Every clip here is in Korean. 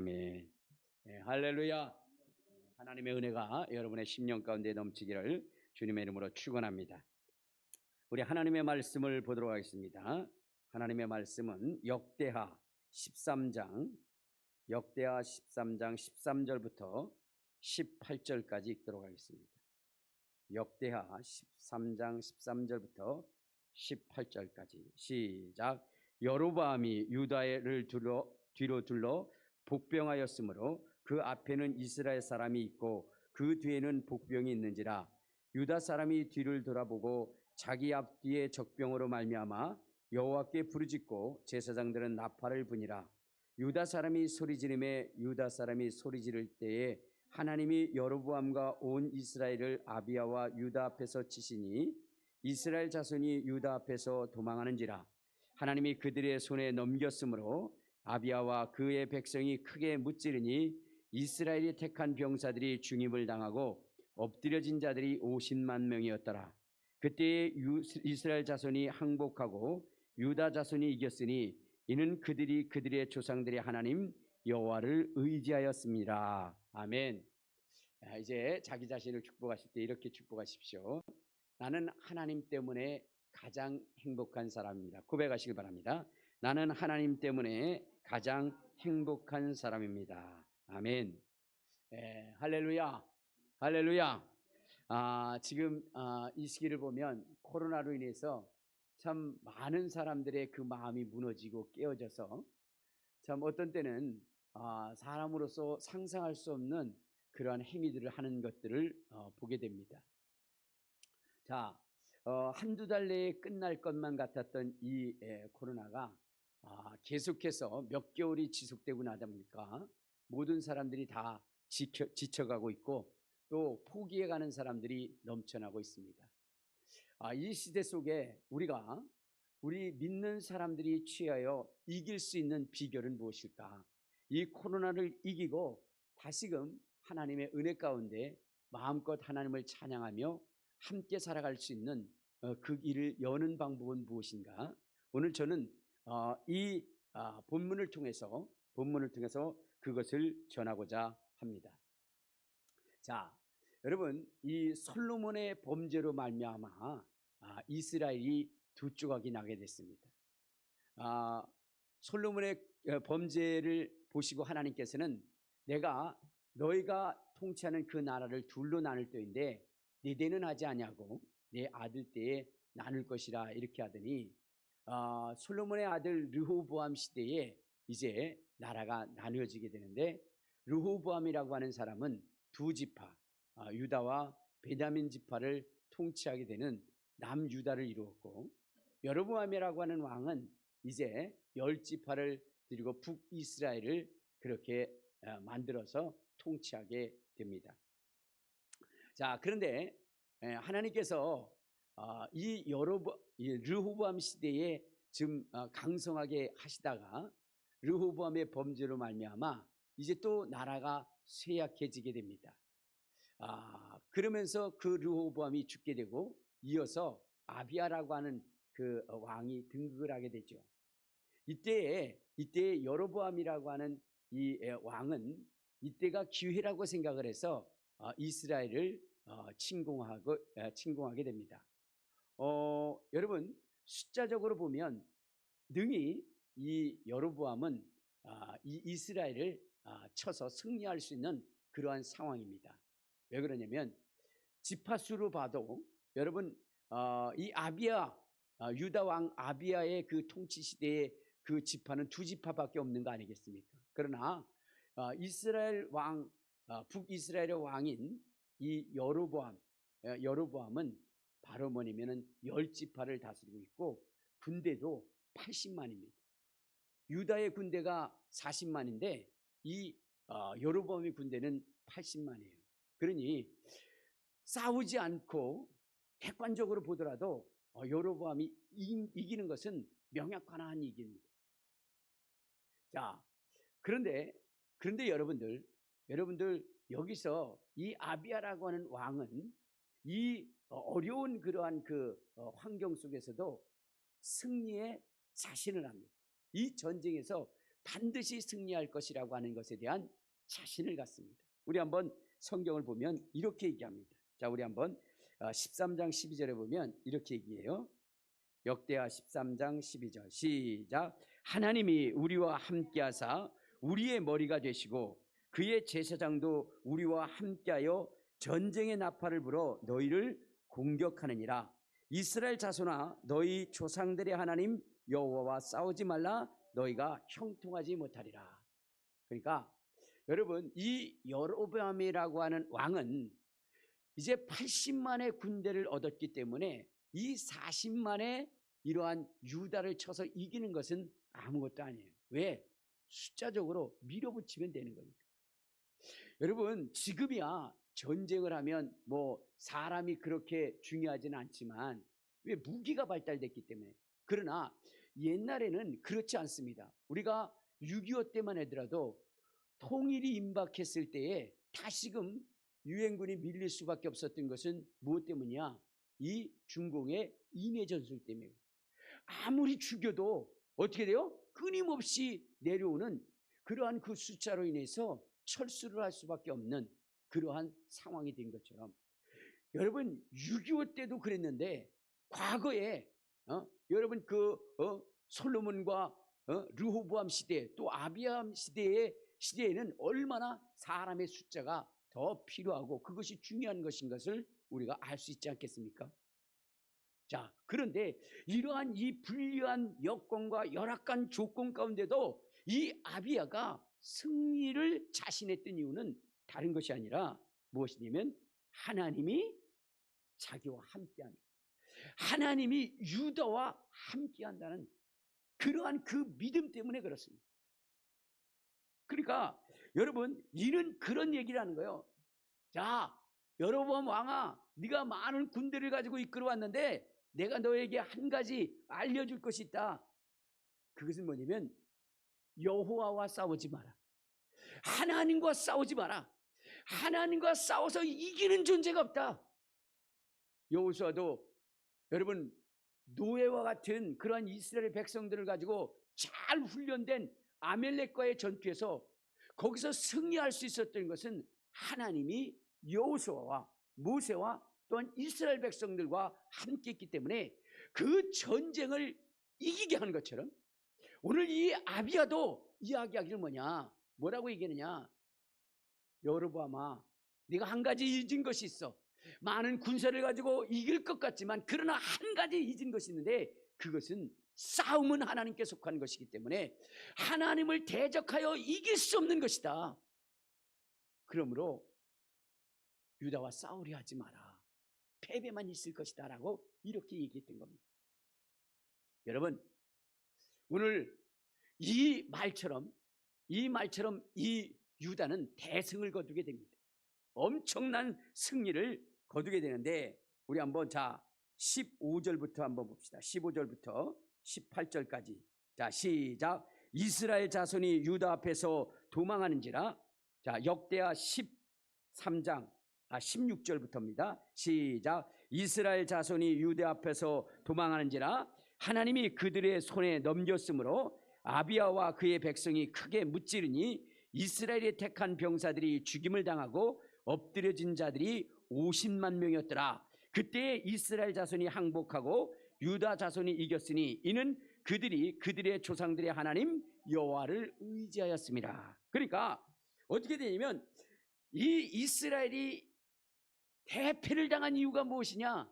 아멘. 할렐루야. 하나님의 은혜가 여러분의 심령 가운데 넘치기를 주님의 이름으로 축원합니다. 우리 하나님의 말씀을 보도록 하겠습니다. 하나님의 말씀은 역대하 13장 13절부터 18절까지 읽도록 하겠습니다. 역대하 13장 13절부터 18절까지 시작. 여로보암이 유다를 뒤로 둘러 복병하였으므로 그 앞에는 이스라엘 사람이 있고 그 뒤에는 복병이 있는지라. 유다 사람이 뒤를 돌아보고 자기 앞뒤에 적병으로 말미암아 여호와께 부르짖고 제사장들은 나팔을 부니라. 유다 사람이 소리지르매 유다 사람이 소리지를 때에 하나님이 여로보암과 온 이스라엘을 아비야와 유다 앞에서 치시니 이스라엘 자손이 유다 앞에서 도망하는지라. 하나님이 그들의 손에 넘겼으므로 아비야와 그의 백성이 크게 무찌르니 이스라엘이 택한 병사들이 중임을 당하고 엎드려진 자들이 50만 명이었더라. 그때에 이스라엘 자손이 항복하고 유다 자손이 이겼으니 이는 그들이 그들의 조상들의 하나님 여호와를 의지하였습니다. 아멘. 이제 자기 자신을 축복하실 때 이렇게 축복하십시오. 나는 하나님 때문에 가장 행복한 사람입니다. 고백하시길 바랍니다. 나는 하나님 때문에 가장 행복한 사람입니다. 아멘. 할렐루야. 할렐루야. 지금 이 시기를 보면 코로나로 인해서 참 많은 사람들의 그 마음이 무너지고 깨어져서 참 어떤 때는 사람으로서 상상할 수 없는 그러한 행위들을 하는 것들을 보게 됩니다. 자, 한두 달 내에 끝날 것만 같았던 이 코로나가 계속해서 몇 개월이 지속되고 나다 보니까 모든 사람들이 다 지쳐가고 있고 또 포기해가는 사람들이 넘쳐나고 있습니다. 이 시대 속에 우리 믿는 사람들이 취하여 이길 수 있는 비결은 무엇일까? 이 코로나를 이기고 다시금 하나님의 은혜 가운데 마음껏 하나님을 찬양하며 함께 살아갈 수 있는 그 길을 여는 방법은 무엇인가? 오늘 저는 이 본문을 통해서 그것을 전하고자 합니다. 자, 여러분, 이 솔로몬의 범죄로 말미암아 이스라엘이 두 조각이 나게 됐습니다. 솔로몬의 범죄를 보시고 하나님께서는 내가 너희가 통치하는 그 나라를 둘로 나눌 때인데 네 대는 하지 아니하고 내 아들 때에 나눌 것이라 이렇게 하더니 솔로몬의 아들 르호보암 시대에 이제 나라가 나누어지게 되는데 르호보암이라고 하는 사람은 두 지파 유다와 베냐민 지파를 통치하게 되는 남유다를 이루었고 여로보암이라고 하는 왕은 이제 10지파를 그리고 북이스라엘을 그렇게 만들어서 통치하게 됩니다. 자, 그런데 하나님께서 이 르호보암 시대에 좀 강성하게 하시다가 르호보암의 범죄로 말미암아 이제 또 나라가 쇠약해지게 됩니다. 그러면서 그 르호보암이 죽게 되고 이어서 아비야라고 하는 그 왕이 등극을 하게 되죠. 이때에 여로보암이라고 하는 이 왕은 이때가 기회라고 생각을 해서 이스라엘을 침공하게 됩니다. 여러분 숫자적으로 보면 능히 이 여로보암은 이 이스라엘을 쳐서 승리할 수 있는 그러한 상황입니다. 왜 그러냐면 지파수로 봐도 여러분 이 아비야 유다 왕 아비야의 그 통치 시대에 그 지파는 두 지파밖에 없는 거 아니겠습니까? 그러나 이스라엘 왕 북이스라엘의 왕인 이 여로보암은 바로 뭐냐면은 10지파를 다스리고 있고 군대도 80만입니다. 유다의 군대가 40만인데 이 여로보암의 군대는 80만이에요. 그러니 싸우지 않고 객관적으로 보더라도 여로보암이 이기는 것은 명확한 이깁니다. 자, 그런데 여러분들 여기서 이 아비야라고 하는 왕은 이 어려운 그러한 그 환경 속에서도 승리에 자신을 합니다. 이 전쟁에서 반드시 승리할 것이라고 하는 것에 대한 자신을 갖습니다. 우리 한번 성경을 보면 이렇게 얘기합니다. 자, 우리 한번 13장 12절에 보면 이렇게 얘기해요. 역대하 13장 12절 시작. 하나님이 우리와 함께하사 우리의 머리가 되시고 그의 제사장도 우리와 함께하여 전쟁의 나팔을 불어 너희를 공격하느니라. 이스라엘 자손아, 너희 조상들의 하나님 여호와와 싸우지 말라. 너희가 형통하지 못하리라. 그러니까 여러분, 이 여로보암이라고 하는 왕은 이제 80만의 군대를 얻었기 때문에 이 40만의 이러한 유다를 쳐서 이기는 것은 아무것도 아니에요. 왜? 숫자적으로 밀어붙이면 되는 겁니다. 여러분, 지금이야 전쟁을 하면 뭐 사람이 그렇게 중요하지는 않지만 왜? 무기가 발달됐기 때문에. 그러나 옛날에는 그렇지 않습니다. 우리가 6.25 때만 하더라도 통일이 임박했을 때에 다시금 유엔군이 밀릴 수밖에 없었던 것은 무엇 때문이야? 이 중공의 인해 전술 때문에. 아무리 죽여도 어떻게 돼요? 끊임없이 내려오는 그러한 그 숫자로 인해서 철수를 할 수밖에 없는 그러한 상황이 된 것처럼, 여러분 6.25 때도 그랬는데 과거에 여러분 솔로몬과 르호보암 시대 또 아비암 시대에는 얼마나 사람의 숫자가 더 필요하고 그것이 중요한 것인 것을 우리가 알 수 있지 않겠습니까? 자, 그런데 이러한 이 불리한 여건과 열악한 조건 가운데도 이 아비야가 승리를 자신했던 이유는 다른 것이 아니라 무엇이냐면 하나님이 자기와 함께하는, 하나님이 유다와 함께한다는 그러한 그 믿음 때문에 그렇습니다. 그러니까 여러분, 이는 그런 얘기를 하는 거예요. 자, 여로보암 왕아, 네가 많은 군대를 가지고 이끌어 왔는데 내가 너에게 한 가지 알려줄 것이 있다. 그것은 뭐냐면 여호와와 싸우지 마라. 하나님과 싸우지 마라. 하나님과 싸워서 이기는 존재가 없다. 여호수아도 여러분 노예와 같은 그러한 이스라엘 백성들을 가지고 잘 훈련된 아멜렉과의 전투에서 거기서 승리할 수 있었던 것은 하나님이 여호수아와 모세와 또한 이스라엘 백성들과 함께 했기 때문에 그 전쟁을 이기게 하는 것처럼 오늘 이 아비야도 이야기하기를 뭐라고 얘기하느냐? 여로보암아, 네가 한 가지 잊은 것이 있어. 많은 군사를 가지고 이길 것 같지만 그러나 한 가지 잊은 것이 있는데 그것은 싸움은 하나님께 속한 것이기 때문에 하나님을 대적하여 이길 수 없는 것이다. 그러므로 유다와 싸우려 하지 마라. 패배만 있을 것이다 라고 이렇게 얘기했던 겁니다. 여러분, 오늘 이 말처럼 이 유다는 대승을 거두게 됩니다. 엄청난 승리를 거두게 되는데 우리 한번 15절부터 한번 봅시다. 15절부터 18절까지. 자, 시작. 이스라엘 자손이 유다 앞에서 도망하는지라. 자, 역대하 16절부터입니다. 시작. 이스라엘 자손이 유다 앞에서 도망하는지라 하나님이 그들의 손에 넘겼으므로 아비야와 그의 백성이 크게 무찌르니 이스라엘의 택한 병사들이 죽임을 당하고 엎드려진 자들이 50만 명이었더라. 그때 이스라엘 자손이 항복하고 유다 자손이 이겼으니 이는 그들이 그들의 조상들의 하나님 여호와를 의지하였습니다. 그러니까 어떻게 되냐면 이 이스라엘이 대패를 당한 이유가 무엇이냐?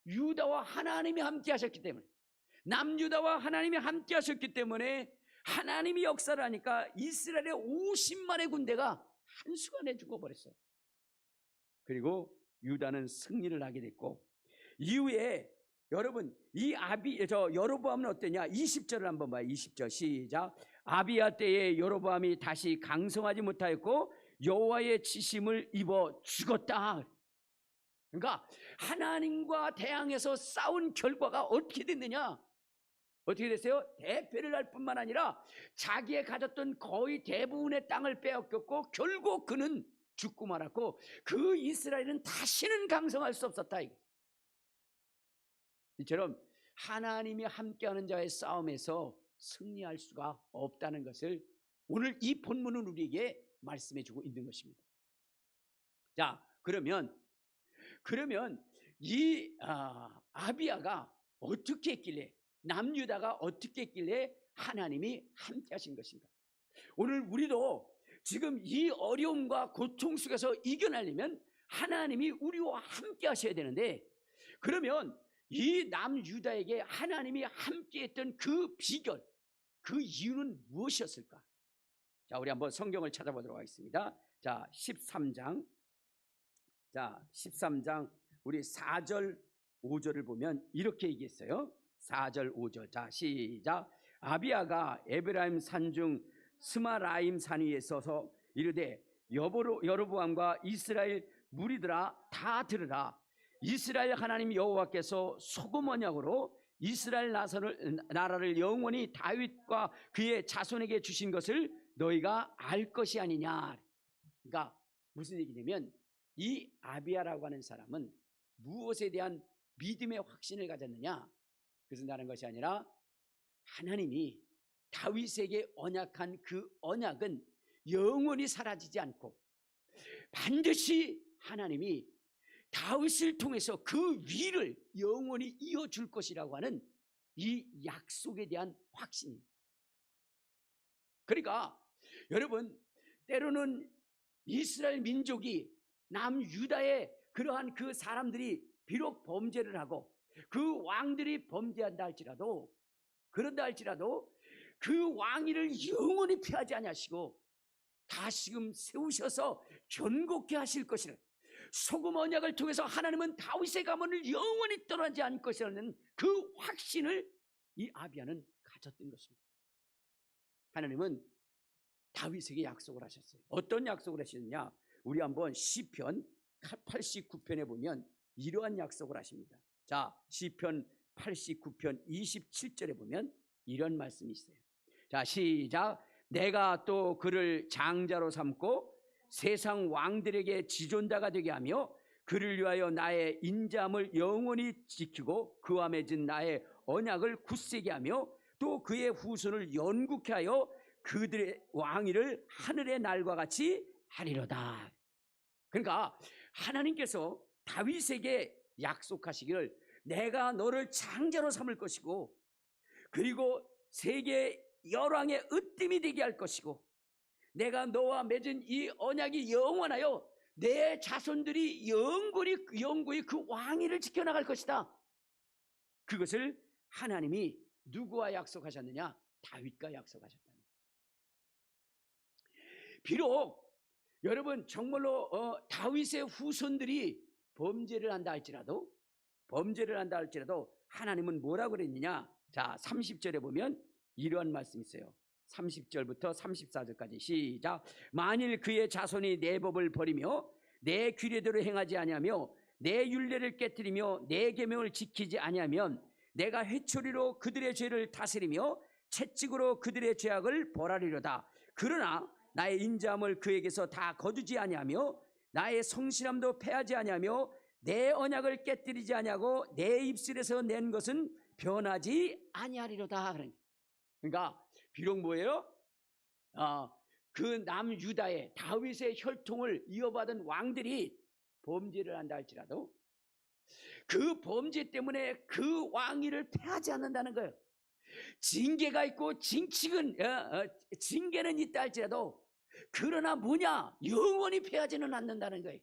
유다와 하나님이 함께 하셨기 때문에, 남유다와 하나님이 함께 하셨기 때문에 하나님이 역사를 하니까 이스라엘의 50만의 군대가 한순간에 죽어버렸어요. 그리고 유다는 승리를 하게 됐고, 이후에 여러분 이 여로보암은 어땠냐? 20절을 한번 봐요. 20절 시작. 아비야 때에 여로보암이 다시 강성하지 못하였고 여호와의 치심을 입어 죽었다. 그러니까 하나님과 대항해서 싸운 결과가 어떻게 됐느냐? 어떻게 됐어요? 대패를 할 뿐만 아니라 자기의 가졌던 거의 대부분의 땅을 빼앗겼고 결국 그는 죽고 말았고 그 이스라엘은 다시는 강성할 수 없었다. 이처럼 하나님이 함께하는 자의 싸움에서 승리할 수가 없다는 것을 오늘 이 본문은 우리에게 말씀해 주고 있는 것입니다. 자, 그러면 이 아비야가 어떻게 했길래, 남유다가 어떻게 했길래 하나님이 함께 하신 것인가? 오늘 우리도 지금 이 어려움과 고통 속에서 이겨내려면 하나님이 우리와 함께 하셔야 되는데, 그러면 이 남유다에게 하나님이 함께 했던 그 비결, 그 이유는 무엇이었을까? 자, 우리 한번 성경을 찾아보도록 하겠습니다. 자, 13장. 자, 13장 우리 4절 5절을 보면 이렇게 얘기했어요. 4절 5절. 자, 시작. 아비야가 에브라임 산중 스마라임 산 위에 서서 이르되 여로보암과 이스라엘 무리들아 다 들으라. 이스라엘 하나님 여호와께서 소금 언약으로 이스라엘 나라를 영원히 다윗과 그의 자손에게 주신 것을 너희가 알 것이 아니냐. 그러니까 무슨 얘기냐면, 이 아비야라고 하는 사람은 무엇에 대한 믿음의 확신을 가졌느냐? 그것은 다른 것이 아니라 하나님이 다윗에게 언약한 그 언약은 영원히 사라지지 않고 반드시 하나님이 다윗을 통해서 그 위를 영원히 이어줄 것이라고 하는 이 약속에 대한 확신입니다. 그러니까 여러분, 때로는 이스라엘 민족이 남유다의 그러한 그 사람들이 비록 범죄를 하고 그 왕들이 범죄한다 할지라도, 그런다 할지라도 그 왕위를 영원히 피하지 아니하시고 다시금 세우셔서 견고케 하실 것이라, 소금 언약을 통해서 하나님은 다윗의 가문을 영원히 떠나지 않을 것이라는 그 확신을 이 아비야는 가졌던 것입니다. 하나님은 다윗에게 약속을 하셨어요. 어떤 약속을 하셨느냐? 우리 한번 시편 89편에 보면 이러한 약속을 하십니다. 자, 시편 89편 27절에 보면 이런 말씀이 있어요. 자, 시작. 내가 또 그를 장자로 삼고 세상 왕들에게 지존자가 되게 하며 그를 위하여 나의 인자함을 영원히 지키고 그와 맺은 나의 언약을 굳세게 하며 또 그의 후손을 영국케 하여 그들의 왕위를 하늘의 날과 같이 하리로다. 그러니까 하나님께서 다윗에게 약속하시기를 내가 너를 장자로 삼을 것이고 그리고 세계 열왕의 으뜸이 되게 할 것이고 내가 너와 맺은 이 언약이 영원하여 내 자손들이 영구히 그 왕위를 지켜나갈 것이다. 그것을 하나님이 누구와 약속하셨느냐? 다윗과 약속하셨다. 비록 여러분 정말로 다윗의 후손들이 범죄를 한다 할지라도 하나님은 뭐라고 그랬느냐? 자, 30절에 보면 이러한 말씀이 있어요. 30절부터 34절까지 시작. 만일 그의 자손이 내 법을 버리며 내 규례대로 행하지 아니하며 내 율례를 깨뜨리며 내 계명을 지키지 아니하면 내가 회초리로 그들의 죄를 다스리며 채찍으로 그들의 죄악을 벌하리로다. 그러나 나의 인자함을 그에게서 다 거두지 아니하며 나의 성실함도 패하지 아니하며 내 언약을 깨뜨리지 아니하고 내 입술에서 낸 것은 변하지 아니하리로다. 그러니까 비록 뭐예요? 그 남유다의 다윗의 혈통을 이어받은 왕들이 범죄를 한다 할지라도 그 범죄 때문에 그 왕위를 패하지 않는다는 거예요. 징계가 있고 징계는 있다 할지라도 그러나 뭐냐? 영원히 패하지는 않는다는 거예요.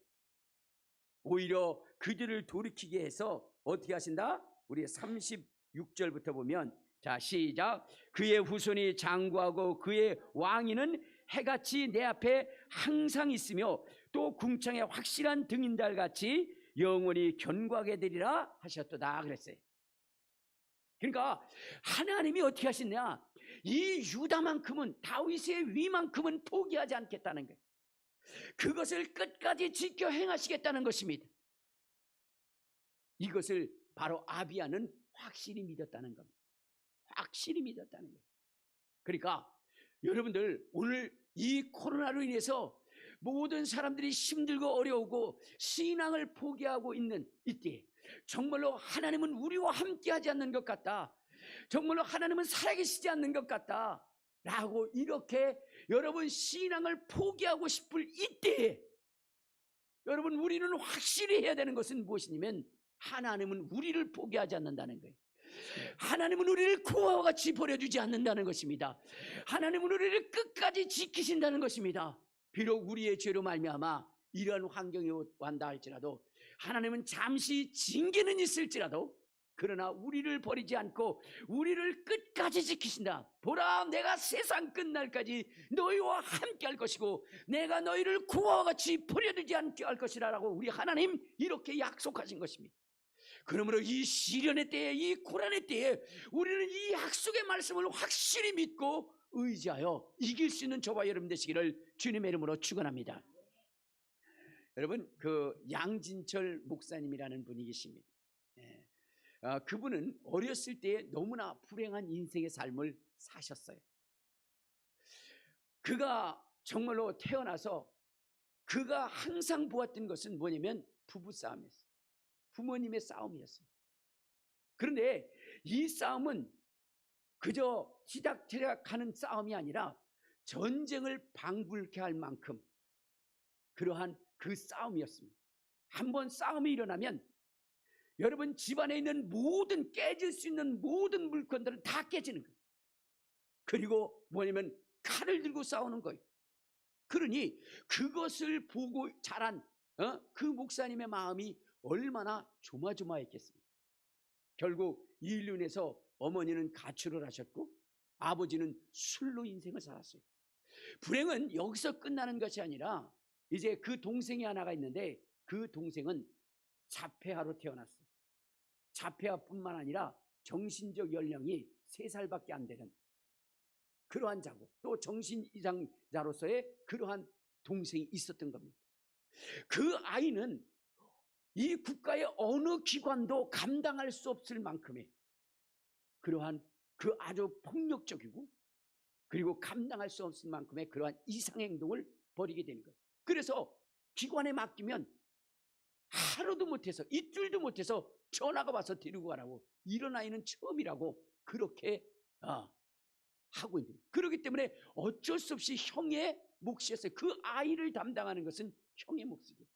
오히려 그들을 돌이키게 해서 어떻게 하신다? 우리 36절부터 보면 자, 시작. 그의 후손이 장구하고 그의 왕위는 해같이 내 앞에 항상 있으며 또 궁창에 확실한 등인달같이 영원히 견고하게 되리라 하셨도다 그랬어요. 그러니까 하나님이 어떻게 하시냐? 이 유다만큼은, 다윗의 위만큼은 포기하지 않겠다는 거예요. 그것을 끝까지 지켜 행하시겠다는 것입니다. 이것을 바로 아비야는 확실히 믿었다는 겁니다. 확실히 믿었다는 거예요. 그러니까 여러분들 오늘 이 코로나로 인해서 모든 사람들이 힘들고 어려우고 신앙을 포기하고 있는 이때 정말로 하나님은 우리와 함께 하지 않는 것 같다. 정말로 하나님은 살아계시지 않는 것 같다 라고 이렇게 여러분 신앙을 포기하고 싶을 이때에 여러분 우리는 확실히 해야 되는 것은 무엇이냐면 하나님은 우리를 포기하지 않는다는 거예요. 하나님은 우리를 구하와 같이 버려주지 않는다는 것입니다. 하나님은 우리를 끝까지 지키신다는 것입니다. 비록 우리의 죄로 말미암아 이러한 환경이 왔다 할지라도 하나님은 잠시 징계는 있을지라도 그러나 우리를 버리지 않고 우리를 끝까지 지키신다. 보라, 내가 세상 끝날까지 너희와 함께 할 것이고 내가 너희를 구하와 같이 버려두지 않게 할 것이라 라고 우리 하나님 이렇게 약속하신 것입니다. 그러므로 이 시련의 때에, 이 고난의 때에 우리는 이 약속의 말씀을 확실히 믿고 의지하여 이길 수 있는 저와 여러분 되시기를 주님의 이름으로 축원합니다. 여러분, 그 양진철 목사님이라는 분이 계십니다. 그분은 어렸을 때 너무나 불행한 인생의 삶을 사셨어요. 그가 정말로 태어나서 그가 항상 보았던 것은 뭐냐면 부부싸움이었어요. 부모님의 싸움이었어요. 그런데 이 싸움은 그저 티닥티닥하는 싸움이 아니라 전쟁을 방불케 할 만큼 그러한 그 싸움이었습니다. 한번 싸움이 일어나면 여러분 집안에 있는 모든 깨질 수 있는 모든 물건들은 다 깨지는 거예요. 그리고 뭐냐면 칼을 들고 싸우는 거예요. 그러니 그것을 보고 자란 그 목사님의 마음이 얼마나 조마조마했겠습니까? 결국 이 일로 인해서 어머니는 가출을 하셨고 아버지는 술로 인생을 살았어요. 불행은 여기서 끝나는 것이 아니라 이제 그 동생이 하나가 있는데 그 동생은 자폐아로 태어났어요. 자폐아뿐만 아니라 정신적 연령이 3살밖에 안 되는 그러한 자고 또 정신 이상자로서의 그러한 동생이 있었던 겁니다. 그 아이는 이 국가의 어느 기관도 감당할 수 없을 만큼의 그러한 그 아주 폭력적이고 그리고 감당할 수 없을 만큼의 그러한 이상행동을 벌이게 되는 거예요. 그래서 기관에 맡기면 하루도 못해서 이틀도 못해서 전화가 와서 데리고 가라고, 이런 아이는 처음이라고 그렇게 하고 있는 거예요. 그렇기 때문에 어쩔 수 없이 형의 몫이었어요. 그 아이를 담당하는 것은 형의 몫이에요.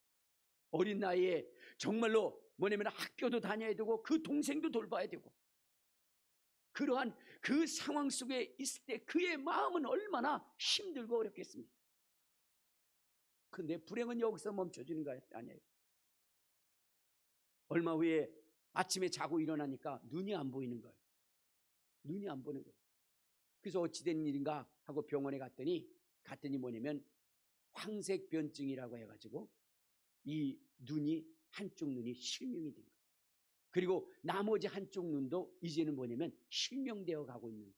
어린 나이에 정말로 뭐냐면 학교도 다녀야 되고 그 동생도 돌봐야 되고 그러한 그 상황 속에 있을 때 그의 마음은 얼마나 힘들고 어렵겠습니까? 그런데 불행은 여기서 멈춰지는 거 아니에요. 얼마 후에 아침에 자고 일어나니까 눈이 안 보이는 거예요. 눈이 안 보는 거예요. 그래서 어찌된 일인가 하고 병원에 갔더니 뭐냐면 황색변증이라고 해가지고 이 눈이 한쪽 눈이 실명이 된 거예요. 그리고 나머지 한쪽 눈도 이제는 뭐냐면 실명되어 가고 있는 거예요.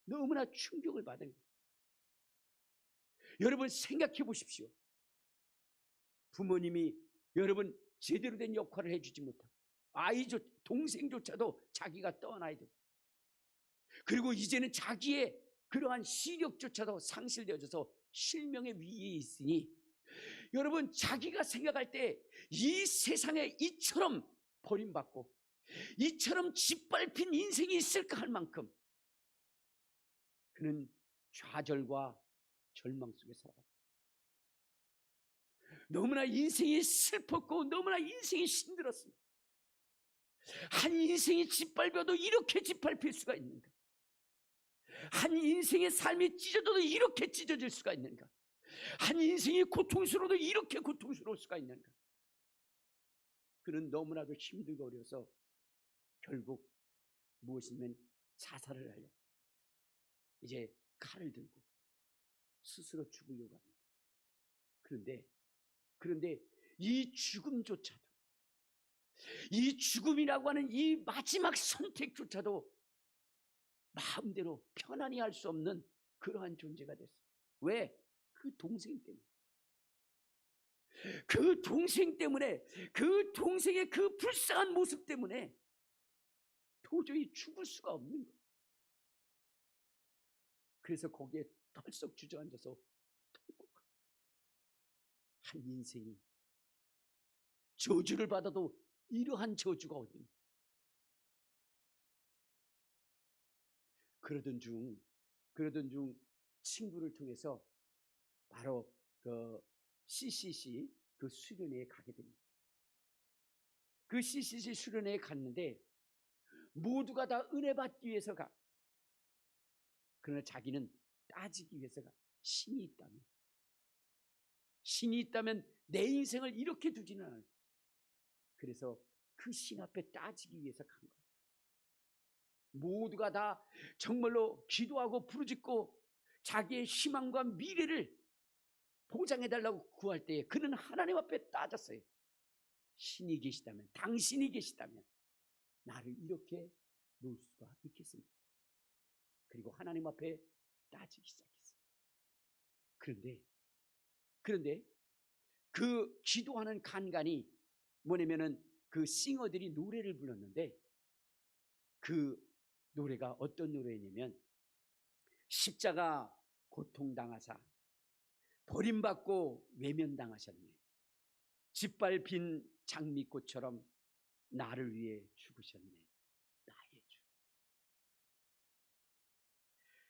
너무나 충격을 받은 거예요. 여러분 생각해 보십시오. 부모님이 여러분 제대로 된 역할을 해주지 못하고 동생조차도 자기가 떠나야 되고 그리고 이제는 자기의 그러한 시력조차도 상실되어져서 실명의 위에 있으니 여러분 자기가 생각할 때 이 세상에 이처럼 버림받고 이처럼 짓밟힌 인생이 있을까 할 만큼 그는 좌절과 절망 속에 살아갔다. 너무나 인생이 슬펐고 너무나 인생이 힘들었습니다. 한 인생이 짓밟혀도 이렇게 짓밟힐 수가 있는가? 한 인생의 삶이 찢어져도 이렇게 찢어질 수가 있는가? 한 인생이 고통스러워도 이렇게 고통스러울 수가 있는가? 그는 너무나도 힘들고 어려서 결국 무엇이면 자살을 하려고 이제 칼을 들고 스스로 죽으려고 합니다. 그런데 이 죽음조차도 이 죽음이라고 하는 이 마지막 선택조차도 마음대로 편안히 할 수 없는 그러한 존재가 됐어요. 왜? 그 동생 때문에. 그 동생 때문에, 그 동생의 그 불쌍한 모습 때문에 도저히 죽을 수가 없는 거예요. 그래서 거기에 털썩 주저앉아서 통곡하고 한 인생이 저주를 받아도 이러한 저주가 어디입니까? 그러던 중 친구를 통해서 바로 그 CCC 그 수련회에 가게 됩니다. 그 CCC 수련회에 갔는데 모두가 다 은혜 받기 위해서 가. 그러나 자기는 따지기 위해서 가. 신이 있다면 내 인생을 이렇게 두지는 않을. 그래서 그 신 앞에 따지기 위해서 간 거예요. 모두가 다 정말로 기도하고 부르짖고 자기의 희망과 미래를 보장해달라고 구할 때에 그는 하나님 앞에 따졌어요. 신이 계시다면, 당신이 계시다면 나를 이렇게 놓을 수가 있겠습니까? 그리고 하나님 앞에 따지기 시작했어요. 그런데 그 기도하는 간간이 뭐냐면은 그 싱어들이 노래를 불렀는데 그 노래가 어떤 노래냐면 십자가 고통당하사 버림받고 외면당하셨네. 짓밟힌 장미꽃처럼 나를 위해 죽으셨네. 나의 주.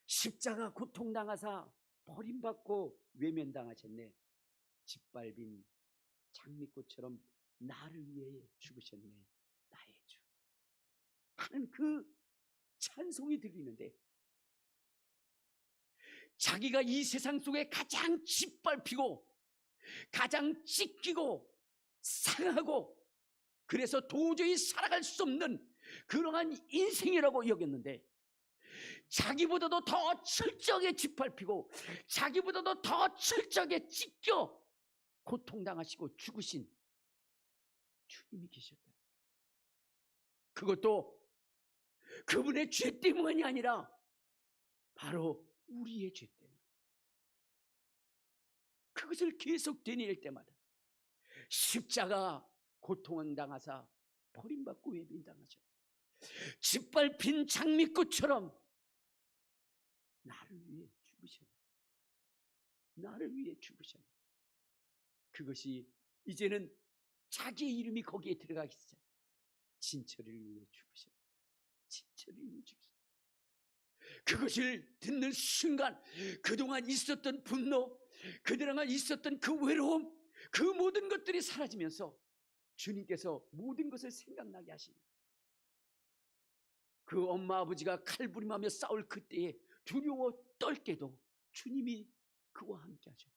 십자가 고통당하사 버림받고 외면당하셨네. 짓밟힌 장미꽃처럼 나를 위해 죽으셨네. 나의 주. 하는 그 찬송이 들리는데 자기가 이 세상 속에 가장 짓밟히고 가장 찢기고 상하고 그래서 도저히 살아갈 수 없는 그러한 인생이라고 여겼는데 자기보다도 더 철저하게 짓밟히고 자기보다도 더 철저하게 찢겨 고통당하시고 죽으신 주님이 계셨다. 그것도 그분의 죄 때문이 아니라 바로 우리의 죄 때문에. 그것을 계속 되뇌일 때마다 십자가 고통을 당하사 버림받고 외면당하셨. 짓밟힌 장미꽃처럼 나를 위해 죽으셨네. 나를 위해 죽으셨네. 그것이 이제는 자기의 이름이 거기에 들어가기 시작. 진철을 위해 죽으셨네. 진철을 위해 죽으셨네. 그것을 듣는 순간 그동안 있었던 분노, 그동안 있었던 그 외로움, 그 모든 것들이 사라지면서 주님께서 모든 것을 생각나게 하십니다. 그 엄마 아버지가 칼부림하며 싸울 그때에 두려워 떨게도 주님이 그와 함께 하셨고,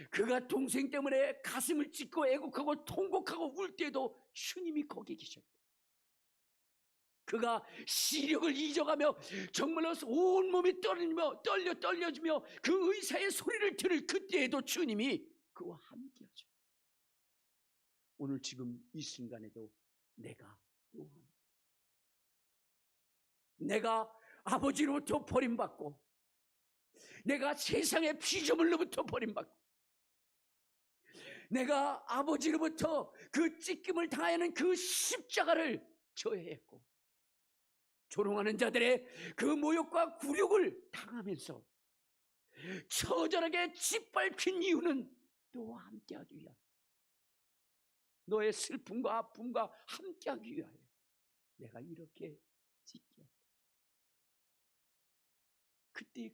그가 동생 때문에 가슴을 찢고 애곡하고 통곡하고 울 때에도 주님이 거기에 계셨고, 그가 시력을 잊어가며 정말로 온몸이 떨려지며 그 의사의 소리를 들을 그때에도 주님이 그와 함께 하죠. 오늘 지금 이 순간에도 내가 아버지로부터 버림받고 내가 세상의 피조물로부터 버림받고 내가 아버지로부터 그 찢김을 당하는 그 십자가를 져야 했고 조롱하는 자들의 그 모욕과 굴욕을 당하면서 처절하게 짓밟힌 이유는 너와 함께하기 위하여, 너의 슬픔과 아픔과 함께하기 위하여 내가 이렇게 찢겼다. 그때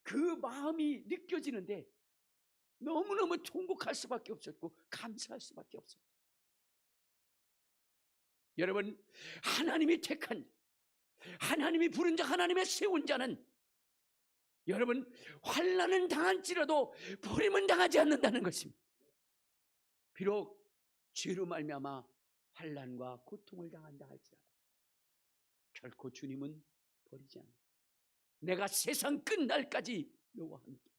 그 마음이 느껴지는데 너무너무 통곡할 수밖에 없었고 감사할 수밖에 없었다. 여러분, 하나님이 택한, 하나님이 부른 자, 하나님의 세운 자는 여러분 환난은 당할지라도 버림은 당하지 않는다는 것입니다. 비록 죄로 말미암아 환난과 고통을 당한다 할지라도 결코 주님은 버리지 않는다. 내가 세상 끝날까지 너와 함께,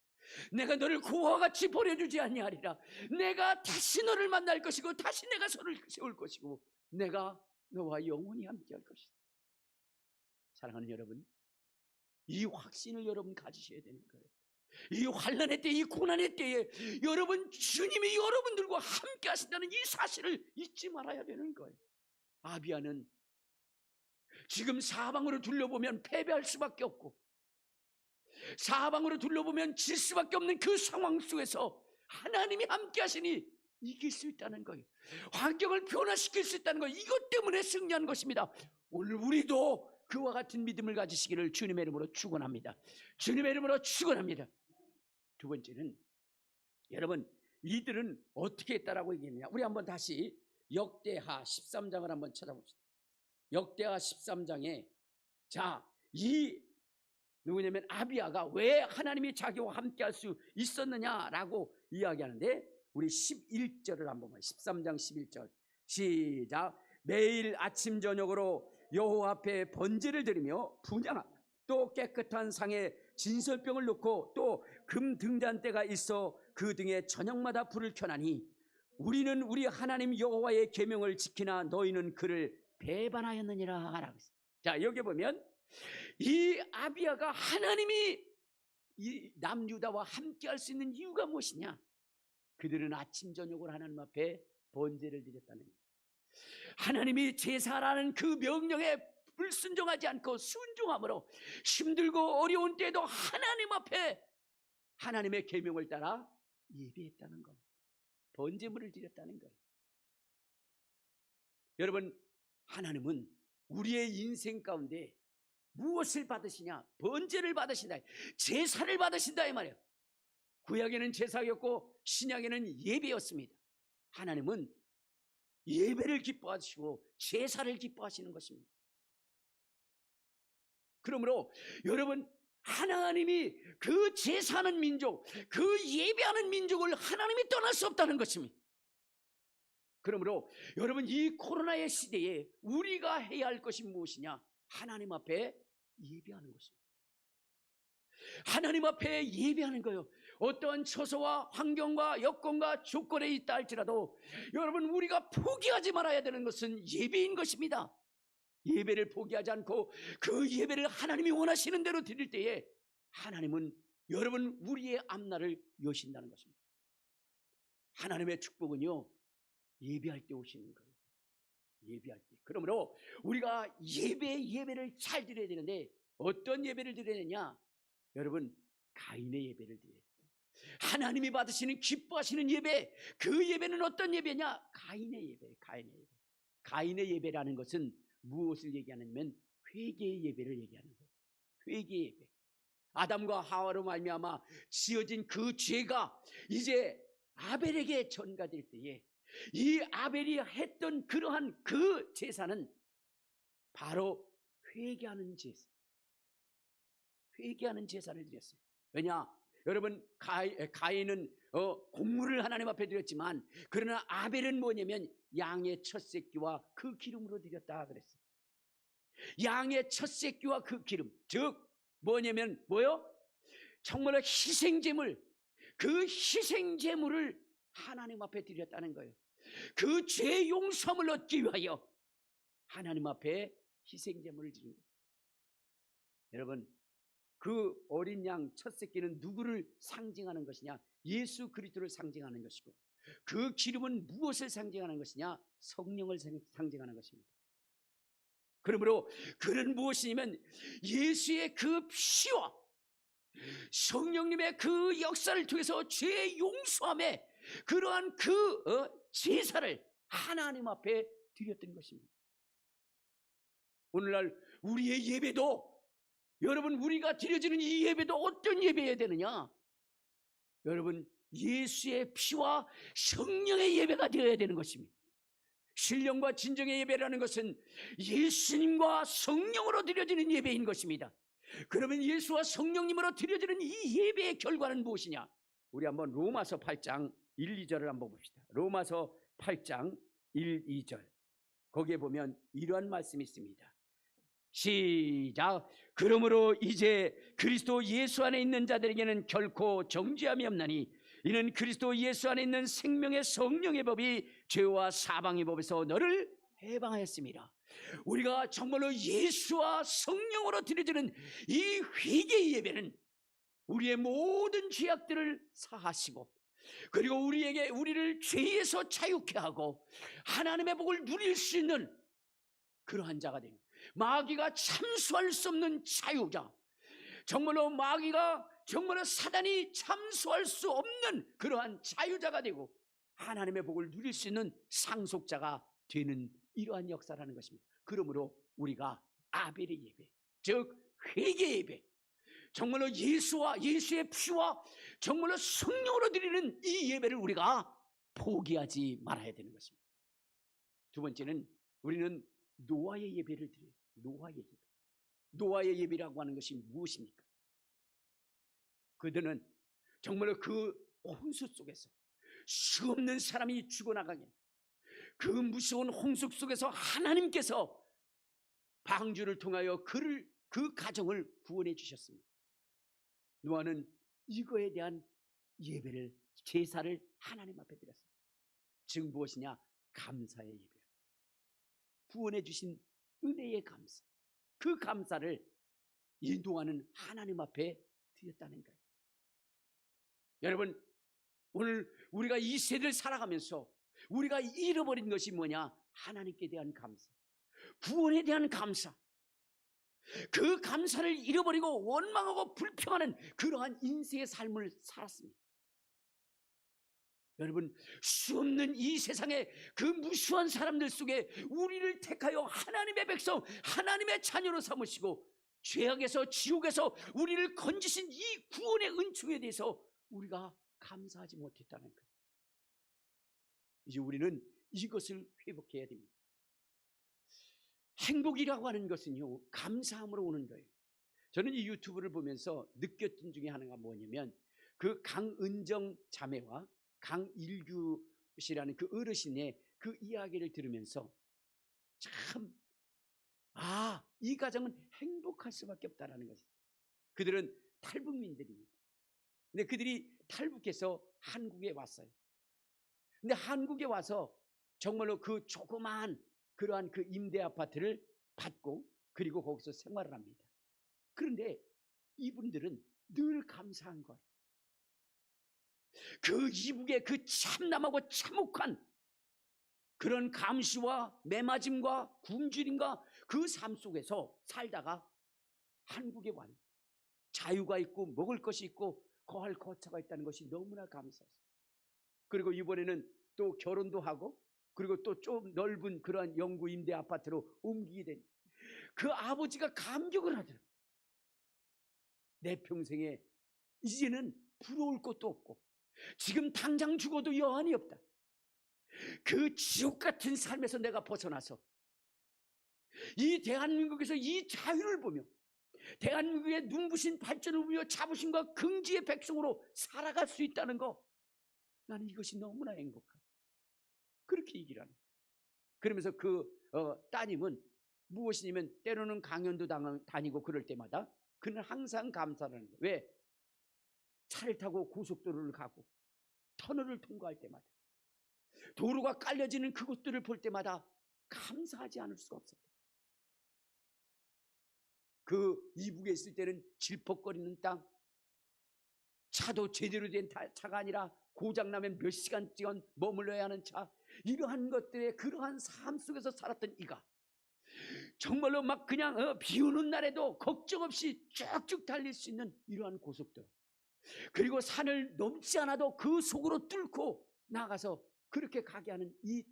내가 너를 고와 같이 버려주지 아니하리라. 내가 다시 너를 만날 것이고 다시 내가 손을 세울 것이고 내가 너와 영원히 함께할 것이다. 사랑하는 여러분, 이 확신을 여러분 가지셔야 되는 거예요. 이 환난의 때, 이 고난의 때에 여러분 주님이 여러분들과 함께 하신다는 이 사실을 잊지 말아야 되는 거예요. 아비아는 지금 사방으로 둘러보면 패배할 수밖에 없고 사방으로 둘러보면 질 수밖에 없는 그 상황 속에서 하나님이 함께 하시니 이길 수 있다는 거예요. 환경을 변화시킬 수 있다는 거예요. 이것 때문에 승리한 것입니다. 오늘 우리도 그와 같은 믿음을 가지시기를 주님의 이름으로 축원합니다. 주님의 이름으로 축원합니다. 두 번째는 여러분, 이들은 어떻게 했다라고 얘기했느냐. 우리 한번 다시 역대하 13장을 한번 찾아봅시다. 역대하 13장에 이 누구냐면 아비야가 왜 하나님이 자기와 함께 할 수 있었느냐라고 이야기하는데, 우리 11절을 한번 봐요. 13장 11절 시작. 매일 아침 저녁으로 여호와 앞에 번제를 드리며 분향하고 또 깨끗한 상에 진설병을 넣고 또 금 등잔대가 있어 그 등에 저녁마다 불을 켜나니 우리는 우리 하나님 여호와의 계명을 지키나 너희는 그를 배반하였느니라 라고 했어요. 자, 여기 보면 이 아비야가 하나님이 이 남유다와 함께 할 수 있는 이유가 무엇이냐? 그들은 아침 저녁으로 하나님 앞에 번제를 드렸다는 거예요. 하나님이 제사라는 그 명령에 불순종하지 않고 순종함으로 힘들고 어려운 때에도 하나님 앞에 하나님의 계명을 따라 예배했다는 겁니다. 번제물을 드렸다는 거예요. 여러분, 하나님은 우리의 인생 가운데 무엇을 받으시냐? 번제를 받으신다, 제사를 받으신다 이 말이에요. 구약에는 제사였고 신약에는 예배였습니다. 하나님은 예배를 기뻐하시고 제사를 기뻐하시는 것입니다. 그러므로 여러분, 하나님이 그 제사하는 민족, 그 예배하는 민족을 하나님이 떠날 수 없다는 것입니다. 그러므로 여러분, 이 코로나의 시대에 우리가 해야 할 것이 무엇이냐? 하나님 앞에 예배하는 것입니다. 하나님 앞에 예배하는 거예요. 어떠한 처소와 환경과 여건과 조건에 있다 할지라도 여러분, 우리가 포기하지 말아야 되는 것은 예배인 것입니다. 예배를 포기하지 않고 그 예배를 하나님이 원하시는 대로 드릴 때에 하나님은 여러분 우리의 앞날을 여신다는 것입니다. 하나님의 축복은요, 예배할 때 오시는 거예요. 예배할 때. 그러므로 우리가 예배를 잘 드려야 되는데 어떤 예배를 드려야 되냐? 여러분, 가인의 예배를 드려야 돼요. 하나님이 받으시는 기뻐하시는 예배, 그 예배는 어떤 예배냐? 가인의 예배. 가인의 예배라는 것은 무엇을 얘기하냐면 회개의 예배를 얘기하는 거예요. 회개의 예배. 아담과 하와로 말미암아 지어진 그 죄가 이제 아벨에게 전가될 때에 이 아벨이 했던 그러한 그 제사는 바로 회개하는 제사, 회개하는 제사를 드렸어요. 왜냐? 여러분, 가인은 곡물을 하나님 앞에 드렸지만 그러나 아벨은 뭐냐면 양의 첫 새끼와 그 기름으로 드렸다 그랬어요. 양의 첫 새끼와 그 기름, 즉 뭐냐면 뭐요? 정말로 희생제물, 그 희생제물을 하나님 앞에 드렸다는 거예요. 그 죄 용서함을 얻기 위하여 하나님 앞에 희생제물을 드린 거예요. 여러분, 그 어린 양 첫 새끼는 누구를 상징하는 것이냐? 예수 그리스도를 상징하는 것이고, 그 기름은 무엇을 상징하는 것이냐? 성령을 상징하는 것입니다. 그러므로 그는 무엇이냐면 예수의 그 피와 성령님의 그 역사를 통해서 죄 용서함에 그러한 그 제사를 하나님 앞에 드렸던 것입니다. 오늘날 우리의 예배도, 여러분, 우리가 드려지는 이 예배도 어떤 예배여야 되느냐? 여러분, 예수의 피와 성령의 예배가 되어야 되는 것입니다. 신령과 진정의 예배라는 것은 예수님과 성령으로 드려지는 예배인 것입니다. 그러면 예수와 성령님으로 드려지는 이 예배의 결과는 무엇이냐? 우리 한번 로마서 8장 1, 2절을 한번 봅시다. 로마서 8장 1, 2절. 거기에 보면 이러한 말씀이 있습니다. 시작. 그러므로 이제 그리스도 예수 안에 있는 자들에게는 결코 정죄함이 없나니 이는 그리스도 예수 안에 있는 생명의 성령의 법이 죄와 사방의 법에서 너를 해방하였습니다. 우리가 정말로 예수와 성령으로 드려지는 이 회개의 예배는 우리의 모든 죄악들을 사하시고, 그리고 우리를 죄에서 자유케 하고 하나님의 복을 누릴 수 있는 그러한 자가 됩니다. 마귀가 참수할 수 없는 자유자, 정말로 사단이 참수할 수 없는 그러한 자유자가 되고 하나님의 복을 누릴 수 있는 상속자가 되는 이러한 역사라는 것입니다. 그러므로 우리가 아벨의 예배, 즉 회개 예배, 정말로 예수와 예수의 피와 정말로 성령으로 드리는 이 예배를 우리가 포기하지 말아야 되는 것입니다. 두 번째는 우리는 노아의 예배를 드려요. 노아의 예배. 노아의 예배라고 하는 것이 무엇입니까? 그들은 정말로 그 홍수 속에서 수없는 사람이 죽어나가게, 그 무서운 홍수 속에서 하나님께서 방주를 통하여 그 가정을 구원해 주셨습니다. 노아는 이거에 대한 예배를, 제사를 하나님 앞에 드렸습니다. 즉 무엇이냐? 감사의 예배. 구원해 주신 은혜의 감사, 그 감사를 인도하는 하나님 앞에 드렸다는 거예요. 여러분, 오늘 우리가 이 세대를 살아가면서 우리가 잃어버린 것이 뭐냐? 하나님께 대한 감사, 구원에 대한 감사. 그 감사를 잃어버리고 원망하고 불평하는 그러한 인생의 삶을 살았습니다. 여러분, 수없는 이 세상에 그 무수한 사람들 속에 우리를 택하여 하나님의 백성, 하나님의 자녀로 삼으시고 죄악에서, 지옥에서 우리를 건지신 이 구원의 은총에 대해서 우리가 감사하지 못했다는 거예요. 이제 우리는 이것을 회복해야 됩니다. 행복이라고 하는 것은요, 감사함으로 오는 거예요. 저는 이 유튜브를 보면서 느꼈던 중에 하나가 뭐냐면, 그 강은정 자매와 강일규 씨라는 그 어르신의 그 이야기를 들으면서 참, 이 가정은 행복할 수밖에 없다라는 것이죠. 그들은 탈북민들입니다. 근데 그들이 탈북해서 한국에 왔어요. 근데 한국에 와서 정말로 그 조그마한 그러한 그 임대 아파트를 받고 그리고 거기서 생활을 합니다. 그런데 이분들은 늘 감사한 거예요. 그 이북의 그 참남하고 참혹한 그런 감시와 매맞음과 굶주림과 그 삶 속에서 살다가 한국에 왔는데 자유가 있고 먹을 것이 있고 거할 거처가 있다는 것이 너무나 감사했어요. 그리고 이번에는 또 결혼도 하고 그리고 또 좀 넓은 그러한 영구 임대 아파트로 옮기게 된 그 아버지가 감격을 하더라고요. 내 평생에 이제는 부러울 것도 없고 지금 당장 죽어도 여한이 없다. 그 지옥 같은 삶에서 내가 벗어나서 이 대한민국에서 이 자유를 보며 대한민국의 눈부신 발전을 보며 자부심과 긍지의 백성으로 살아갈 수 있다는 거, 나는 이것이 너무나 행복하다. 그렇게 얘기를 하는. 그러면서 그 따님은 무엇이냐면 때로는 강연도 다니고 그럴 때마다 그는 항상 감사를 하는 거예요. 왜? 차를 타고 고속도로를 가고 터널을 통과할 때마다 도로가 깔려지는 그곳들을 볼 때마다 감사하지 않을 수가 없었다. 그 이북에 있을 때는 질퍽거리는 땅, 차도 제대로 된 차가 아니라 고장나면 몇 시간쯤 머물러야 하는 차, 이러한 것들의 그러한 삶 속에서 살았던 이가 정말로 막 그냥 비 오는 날에도 걱정 없이 쭉쭉 달릴 수 있는 이러한 고속도로, 그리고 산을 넘지 않아도 그 속으로 뚫고 나가서 그렇게 가게 하는 이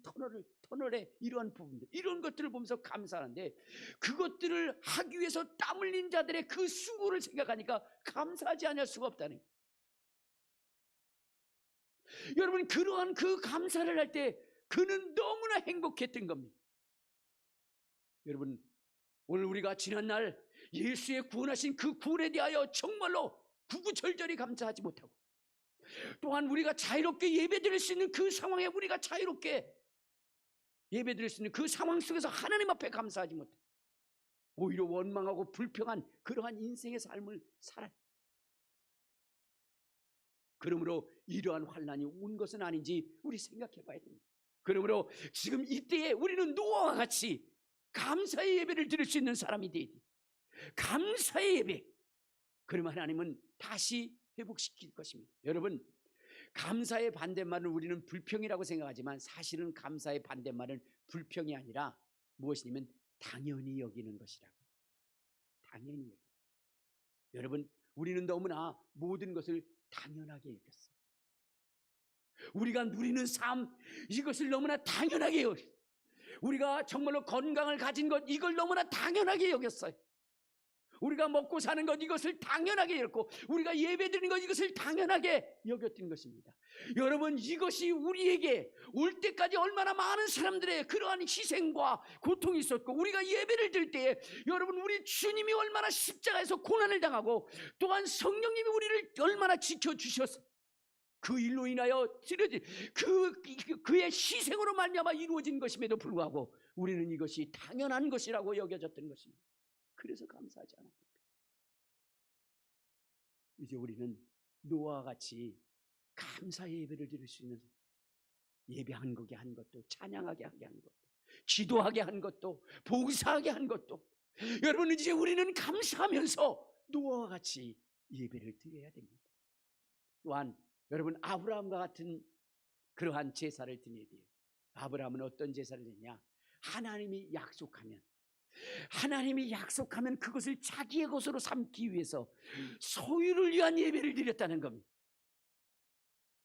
터널의 이러한 부분들, 이런 것들을 보면서 감사하는데, 그것들을 하기 위해서 땀 흘린 자들의 그 수고를 생각하니까 감사하지 않을 수가 없다는 거예요. 여러분, 그러한 그 감사를 할 때 그는 너무나 행복했던 겁니다. 여러분, 오늘 우리가 지난날 예수의 구원하신 그 구원에 대하여 정말로 구구절절히 감사하지 못하고, 또한 우리가 자유롭게 예배드릴 수 있는 그 상황에 우리가 자유롭게 예배드릴 수 있는 그 상황 속에서 하나님 앞에 감사하지 못하고 오히려 원망하고 불평한 그러한 인생의 삶을 살아요. 그러므로 이러한 환난이 온 것은 아닌지 우리 생각해 봐야 됩니다. 그러므로 지금 이때에 우리는 노아와 같이 감사의 예배를 드릴 수 있는 사람이 되어야 돼요. 감사의 예배. 그러면 하나님은 다시 회복시킬 것입니다. 여러분, 감사의 반대말은 우리는 불평이라고 생각하지만 사실은 감사의 반대말은 불평이 아니라 무엇이냐면 당연히 여기는 것이라고. 당연히 여기는. 여러분, 우리는 너무나 모든 것을 당연하게 여겼어요. 우리가 누리는 삶, 이것을 너무나 당연하게 여겼어요. 우리가 정말로 건강을 가진 것, 이걸 너무나 당연하게 여겼어요. 우리가 먹고 사는 것, 이것을 당연하게 여겼고, 우리가 예배드리는 것, 이것을 당연하게 여겼던 것입니다. 여러분, 이것이 우리에게 올 때까지 얼마나 많은 사람들의 그러한 희생과 고통이 있었고, 우리가 예배를 드릴 때에 여러분, 우리 주님이 얼마나 십자가에서 고난을 당하고, 또한 성령님이 우리를 얼마나 지켜주셔서 그 일로 인하여 드려진 그의 희생으로 말미암아 이루어진 것임에도 불구하고 우리는 이것이 당연한 것이라고 여겨졌던 것입니다. 그래서 감사하지 않았습니다. 이제 우리는 노아와 같이 감사의 예배를 드릴 수 있는, 예배한 거게 한 것도, 찬양하게 하게 한 것도, 기도하게 한 것도, 봉사하게 한 것도, 여러분 이제 우리는 감사하면서 노아와 같이 예배를 드려야 됩니다. 또한 여러분, 아브라함과 같은 그러한 제사를 드려야 돼요. 아브라함은 어떤 제사를 드냐? 하나님이 약속하면 그것을 자기의 것으로 삼기 위해서 소유를 위한 예배를 드렸다는 겁니다.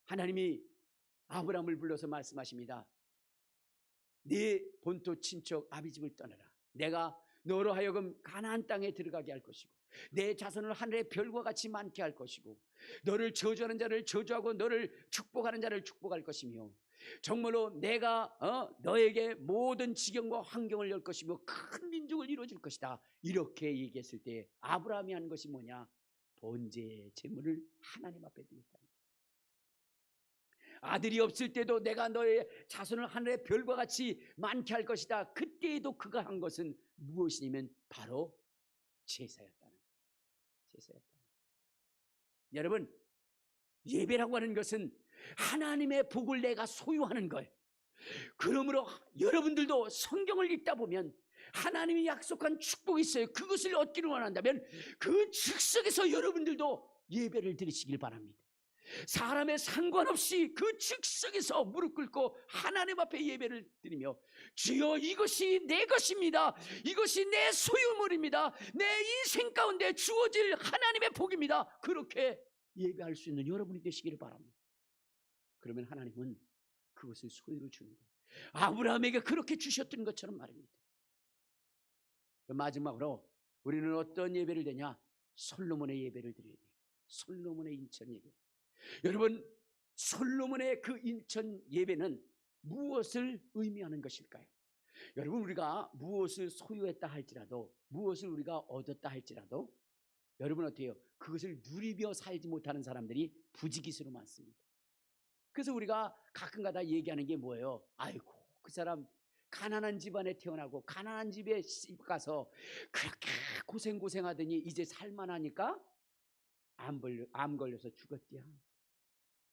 하나님이 아브라함을 불러서 말씀하십니다. 네 본토 친척 아비집을 떠나라. 내가 너로 하여금 가나안 땅에 들어가게 할 것이고, 내 자손을 하늘의 별과 같이 많게 할 것이고, 너를 저주하는 자를 저주하고 너를 축복하는 자를 축복할 것이며, 정말로 내가 너에게 모든 지경과 환경을 열 것이며 큰 민족을 이루어질 것이다. 이렇게 얘기했을 때 아브라함이 한 것이 뭐냐? 번제의 제물을 하나님 앞에 드렸다. 아들이 없을 때도 내가 너의 자손을 하늘의 별과 같이 많게 할 것이다. 그때에도 그가 한 것은 무엇이냐면 바로 제사였다는 거예요. 여러분, 예배라고 하는 것은 하나님의 복을 내가 소유하는 거예요. 그러므로 여러분들도 성경을 읽다 보면 하나님이 약속한 축복이 있어요. 그것을 얻기를 원한다면 그 즉석에서 여러분들도 예배를 드리시길 바랍니다. 사람의 상관없이 그 즉석에서 무릎 꿇고 하나님 앞에 예배를 드리며, 주여 이것이 내 것입니다. 이것이 내 소유물입니다. 내 인생 가운데 주어질 하나님의 복입니다. 그렇게 예배할 수 있는 여러분이 되시기를 바랍니다. 그러면 하나님은 그것을 소유로 주는 거예요. 아브라함에게 그렇게 주셨던 것처럼 말입니다. 마지막으로 우리는 어떤 예배를 드냐? 솔로몬의 예배를 드려야 돼요. 솔로몬의 인천 예배. 여러분, 솔로몬의 그 인천 예배는 무엇을 의미하는 것일까요? 여러분, 우리가 무엇을 소유했다 할지라도, 무엇을 우리가 얻었다 할지라도 여러분 어때요? 그것을 누리며 살지 못하는 사람들이 부지기수로 많습니다. 그래서 우리가 가끔가다 얘기하는 게 뭐예요? 아이고, 그 사람 가난한 집안에 태어나고 가난한 집에 가서 그렇게 고생하더니 이제 살만하니까 암 걸려서 죽었디야.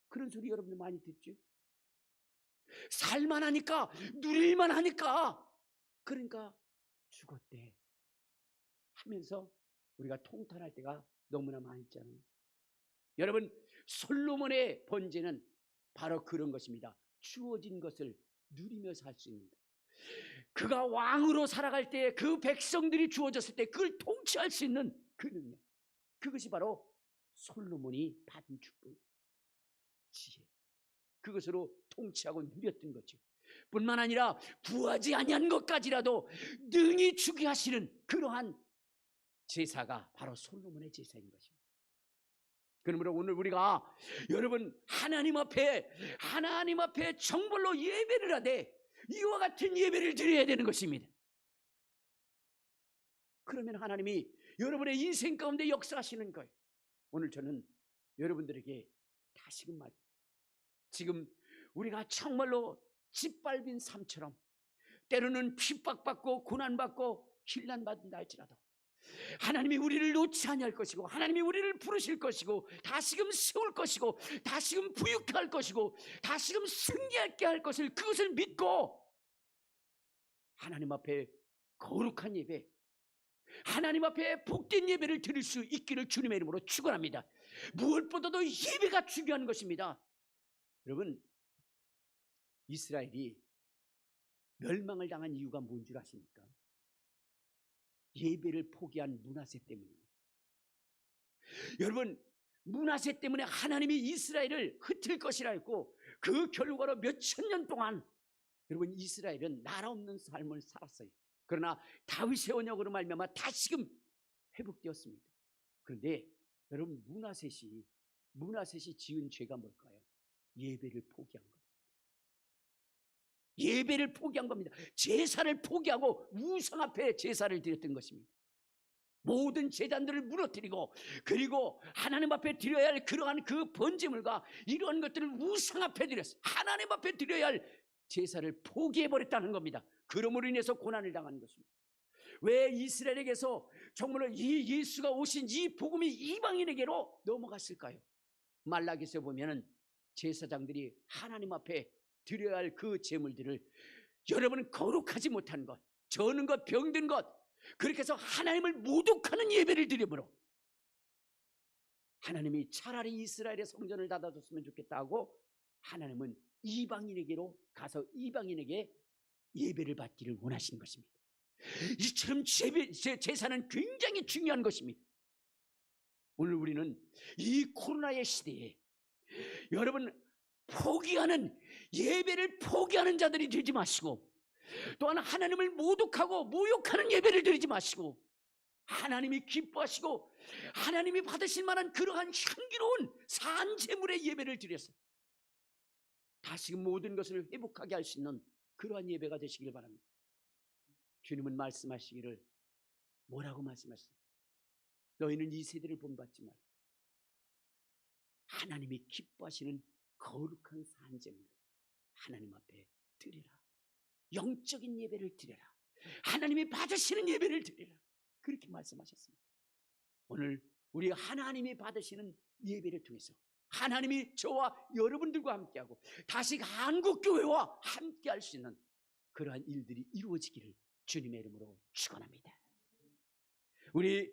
그런 소리 여러분들 많이 듣죠? 살만하니까, 누릴만하니까, 그러니까 죽었대 하면서 우리가 통탄할 때가 너무나 많이 있잖아요. 여러분, 솔로몬의 번제는 바로 그런 것입니다. 주어진 것을 누리며 살 수 있는, 그가 왕으로 살아갈 때 그 백성들이 주어졌을 때 그걸 통치할 수 있는 그 능력, 그것이 바로 솔로몬이 받은 축복, 지혜, 그것으로 통치하고 누렸던 거죠. 뿐만 아니라 구하지 아니한 것까지라도 능히 주게 하시는 그러한 제사가 바로 솔로몬의 제사인 것입니다. 그러므로 오늘 우리가 여러분 하나님 앞에 정말로 예배를 하되 이와 같은 예배를 드려야 되는 것입니다. 그러면 하나님이 여러분의 인생 가운데 역사하시는 거예요. 오늘 저는 여러분들에게 다시금 말합니다. 지금 우리가 정말로 짓밟힌 삶처럼 때로는 핍박받고 고난받고 힐난받는다 할지라도 하나님이 우리를 놓지 아니할 것이고, 하나님이 우리를 부르실 것이고, 다시금 세울 것이고, 다시금 부유케 할 것이고, 다시금 승리하게 할 것을, 그것을 믿고 하나님 앞에 거룩한 예배, 하나님 앞에 복된 예배를 드릴 수 있기를 주님의 이름으로 축원합니다. 무엇보다도 예배가 중요한 것입니다. 여러분, 이스라엘이 멸망을 당한 이유가 뭔 줄 아십니까? 예배를 포기한 므낫세 때문입니다. 여러분, 므낫세 때문에 하나님이 이스라엘을 흩을 것이라 했고 그 결과로 몇천 년 동안 여러분, 이스라엘은 나라 없는 삶을 살았어요. 그러나 다윗의 언약으로 말미암아 다시금 회복되었습니다. 그런데 여러분, 문하셋이 지은 죄가 뭘까요? 예배를 포기한 겁니다. 예배를 포기한 겁니다. 제사를 포기하고 우상 앞에 제사를 드렸던 것입니다. 모든 제단들을 무너뜨리고, 그리고 하나님 앞에 드려야 할 그러한 그 번제물과 이러한 것들을 우상 앞에 드렸어요. 하나님 앞에 드려야 할 제사를 포기해버렸다는 겁니다. 그러므로 인해서 고난을 당하는 것입니다. 왜 이스라엘에게서 정말로 이 예수가 오신 이 복음이 이방인에게로 넘어갔을까요? 말라기서에 보면은 제사장들이 하나님 앞에 드려야 할 그 제물들을 여러분은 거룩하지 못한 것, 저는 것, 병든 것, 그렇게 해서 하나님을 모독하는 예배를 드림으로 하나님이 차라리 이스라엘의 성전을 닫아줬으면 좋겠다 하고 하나님은 이방인에게로 가서 이방인에게 예배를 받기를 원하시는 것입니다. 이처럼 제사는 굉장히 중요한 것입니다. 오늘 우리는 이 코로나의 시대에 여러분, 포기하는, 예배를 포기하는 자들이 되지 마시고, 또한 하나님을 모독하고 모욕하는 예배를 드리지 마시고, 하나님이 기뻐하시고 하나님이 받으실 만한 그러한 향기로운 산제물의 예배를 드려서 다시금 모든 것을 회복하게 할 수 있는 그러한 예배가 되시길 바랍니다. 주님은 말씀하시기를, 뭐라고 말씀하시죠? 너희는 이 세대를 본받지 말고 하나님이 기뻐하시는 거룩한 산제물을 하나님 앞에 드리라. 영적인 예배를 드려라. 하나님이 받으시는 예배를 드리라. 그렇게 말씀하셨습니다. 오늘 우리 하나님이 받으시는 예배를 통해서 하나님이 저와 여러분들과 함께하고 다시 한국교회와 함께할 수 있는 그러한 일들이 이루어지기를 주님의 이름으로 축원합니다. 우리